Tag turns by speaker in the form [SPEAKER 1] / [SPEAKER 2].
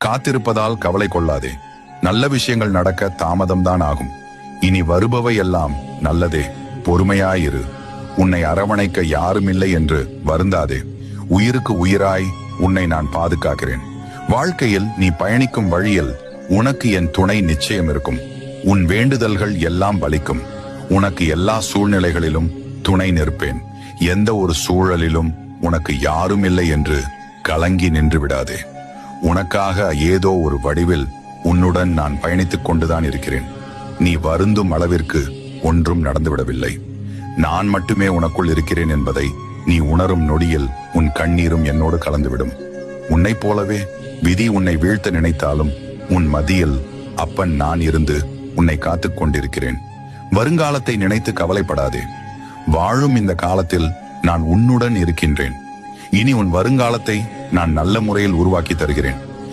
[SPEAKER 1] காத்திருப்பதால் கவலை கொள்ளாதே. நல்ல விஷயங்கள் நடக்க தாமதம்தான் ஆகும். இனி வருபவை எல்லாம் நல்லதே. பொறுமையாயிரு. உன்னை அரவணைக்க யாருமில்லை என்று வருந்தாதே. உயிருக்கு உயிராய் உன்னை நான் பாதுகாக்கிறேன். வாழ்க்கையில் நீ பயணிக்கும் வழியில் உனக்கு என் துணை நிச்சயம் இருக்கும். உன் வேண்டுதல்கள் எல்லாம் பலிக்கும். உனக்கு எல்லா சூழ்நிலைகளிலும் துணை நிற்பேன். எந்த ஒரு சூழலிலும் உனக்கு யாரும் இல்லை என்று கலங்கி நின்று விடாதே. உனக்காக ஏதோ ஒரு வடிவில் உன்னுடன் நான் பயணித்துக் கொண்டுதான் இருக்கிறேன். நீ வருந்தும் அளவிற்கு ஒன்றும் நடந்துவிடவில்லை. நான் மட்டுமே உனக்குள் இருக்கிறேன் என்பதை நீ உணரும் நொடியில் உன் கண்ணீரும் என்னோடு கலந்துவிடும். உன்னைப் போலவே விதி உன்னை வீழ்த்த நினைத்தாலும் உன் மதியில் அப்பன் நான் இருந்து உன்னை காத்துக் கொண்டிருக்கிறேன். வருங்காலத்தை நினைத்து கவலைப்படாதே. வாழும் இந்த காலத்தில் நான் உன்னுடன் இருக்கின்றேன். இனி உன் வருங்காலத்தை நான் நல்ல முறையில் உருவாக்கி தருகிறேன்.